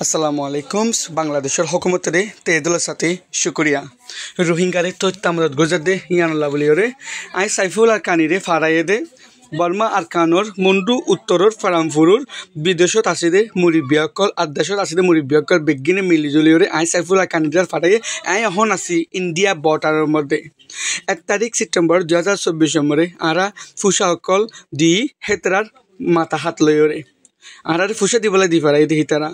আসসালামু আলাইকুম বাংলাদেশের হকুমতরে তেদুলের সাথে শুক্রিয়া রোহিঙ্গারে তৈতামরত গুজরাতে ইয়ানুল্লাহ বলিওরে আই সাইফুল আর কানিরে ফারাইয়ে দে বর্মা আর কানোর মুন্ডু উত্তরর ফারামফুরুর বিদেশত আসিদে মুরিবিয়াকল আদেশত আসিদে মুরিবিয়াকল বেগিনে মিলিজুলিওরে আই সাইফুল আর কানিরার ফারাইয়ে আই এখন আসি ইন্ডিয়া বর্ডারের মধ্যে 1 তারিখ সেপ্টেম্বর 2024 নম্বরে আরা ফুসাকল দি হেতরার মাথা হাত লইরে আরারে ফুসা দিবলে দি ফারাই দিহি তারা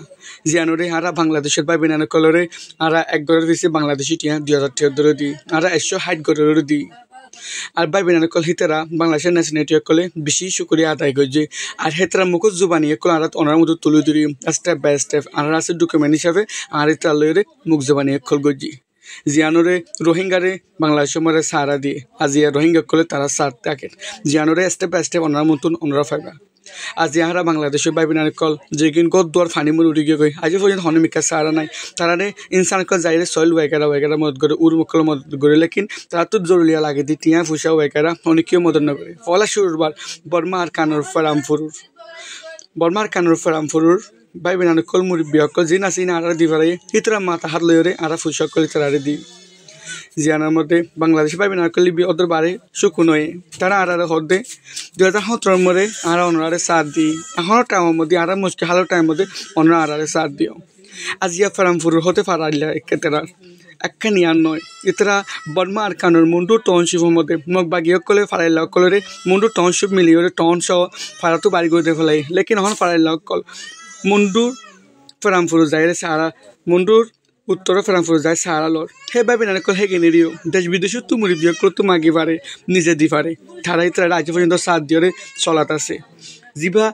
জিয়ানোরে আরা বাংলাদেশের বা বিনান কলরে আরা এক গড়ের দিছে বাংলাদেশি টিয়া 2000 টাকা ধরে দি আরা 160 গড়ের দি আর বা বিনান কল হিতারা বাংলাদেশের ন্যাশনালিটি কলে বেশি শুকরিয়া আদায় করছে আর হেতরা মুখ জুবানি কল আরা ওনার মধ্যে তুলে ধরি স্টেপ বাই স্টেপ আর আছে ডকুমেন্ট হিসাবে আর এটা লইরে মুখ জুবানি কল গজি জিয়ানোরে রোহিঙ্গারে বাংলাদেশের মধ্যে সারা দিয়ে আজিয়া রোহিঙ্গা কলে তারা সার থাকে জিয়ানোরে স্টেপ বাই স্টেপ ওনার মতন ওনারা ফাইবা আজি আহারা বাংলাদেশের বাইবিনার কল যে কিন গদ দুয়ার ফানি মুর উড়ি গিয়ে আজ পর্যন্ত হনমিকা সারা নাই তারা ইনসান কল যাইরে সয়েল ওয়েকারা মদত করে উর মুখল মদত করে লেকিন তারা তো জরুরিয়া লাগে দি টিয়া ফুসা ওয়েকারা অনেকেও মদত না করে ফলা শুরুবার বর্মা আর কানোর ফারামফুরুর বাইবিনার কল মুড়ি বিয়কল যে নাসি না আরা দিবারে ইতরা মাথা হাত লইরে আরা ফুসা কল তারারে দি জিয়ানোর মধ্যে বাংলাদেশ পাইবে না করলে ওদের বাড়ি শুকুন হয়ে তারা আরারে হদে 2017 মধ্যে আরা ওনারে সাথ দিই এখনও টাইমের মধ্যে আরা মুশকিল হালো টাইমের মধ্যে ওনারা আরারে সাথ দিও আজিয়া ফারামফুরুর হতে পারাইলা একেতেরার একখানি আর নয় এতরা বর্মা আর কানোর মুন্ডু টাউনশিপের মধ্যে মোক বাগিয়ে কলে ফারাইলা কলরে মুন্ডু টাউনশিপ মিলিয়ে টাউন সহ ফারাতো বাড়ি করে ফেলাই লেকিন এখন ফারাইলা কল মুন্ডু ফারামফুরুর যাইরে সারা মুন্ডুর উত্তর ফ্রাঙ্কফুর্ট যায় সারালর হে ভাবে না কল হে কিনে দিও দেশ বিদেশে তো মুড়ি বিয়ে করতো মাগি পারে নিজে দি পারে তারাই তারা আজ পর্যন্ত 7 দিয়ে চলাত আছে জিভা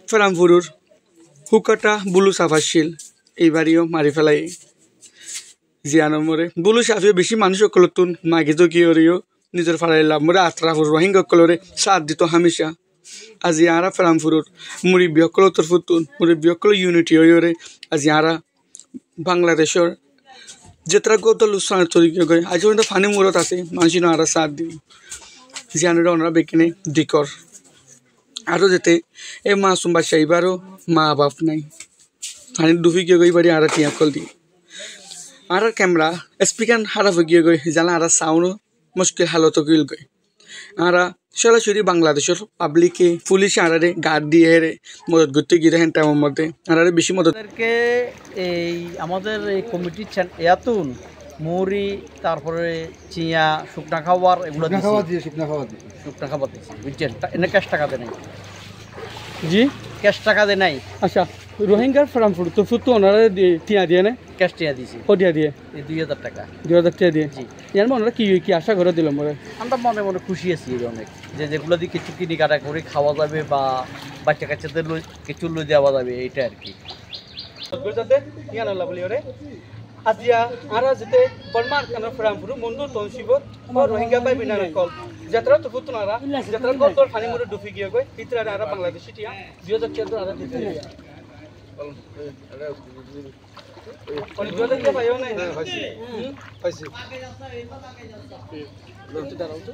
ফ্রাঙ্কফুরুর হুকাটা বুলু সাফাশিল এইবারিও মারি ফেলাই জিয়ানোর মরে বুলু সাফিও বেশি মানুষ কলতুন মাগি তো কি ওরিও নিজের ফারাইলাম মরে আত্রাফুর রোহিঙ্গা কলরে 7 দিত হামেশা আজি আরা ফ্রাঙ্কফুরুর মুড়ি বিয়ে কলতর ফুতুন মুড়ি বিয়ে কল ইউনিটি ওরে আজি আরা বাংলাদেশের যেতরা গত লুসান তরিকে গই আজ পর্যন্ত ফানি মুরত আছে মানুষ আরা সাথ দিই জিয়ানোরা ওনারা বেকিনে দিকর আরও যেতে এ মাসুম বাচ্চা এবারও মা বাপ নাই ফানি ডুবি গিয়ে গই বাড়ি আরা টিয়া কল দিই আর ক্যামেরা স্পিকার হারাফ গিয়ে গই জানা আরা সাউন্ড মুশকিল হালত গিল গই আরা সরাসরি বাংলাদেশের পাবলিকে পুলিশ আরারে গার্ড দিয়ে হেরে মদত করতে গিয়ে দেখেন টাইমের মধ্যে আরারে বেশি মদত এই আমাদের এই কমিটির এতুন মুড়ি তারপরে চিয়া শুকনা খাবার এগুলো শুকনা খাবার দিচ্ছি বুঝছেন এনে ক্যাশ টাকা দেয় নাই জি ক্যাশ টাকা দেয় নাই আচ্ছা রোহিঙ্গার ফ্রামফুট তো ফুট তো ওনারা টিয়া দিয়ে না ক্যাশ টিয়া দিয়েছি ও টিয়া দিয়ে 2000 টাকা 2000 টাকা দিয়ে জি ইয়ার ওনারা কি আশা করে দিল মনে আমরা মনে মনে খুশি আছি অনেক যেগুলো দিয়ে কিছু কিনি কাটা করে খাওয়া যাবে বা বাচ্চা কাচ্চাদের কিছু লই দেওয়া যাবে এইটা আর কি গুজরাতে ইয়ানুল্লাহ বলি ওরে আজিয়া আরা যেতে বর্মার কানোর ফ্রামফুট মুন্ডু টাউনশিপত রোহিঙ্গা পাই বিনার কল যাত্রা তো ফুট নারা যাত্রা কল তোর ফানি মুরে ডুবি গিয়ে গই ভিতরে আরা বাংলাদেশি টিয়া 2000 টাকা আরা দিতে অনেক কে ভাইও নাই পাইছি লড়তে দাঁড়াও তো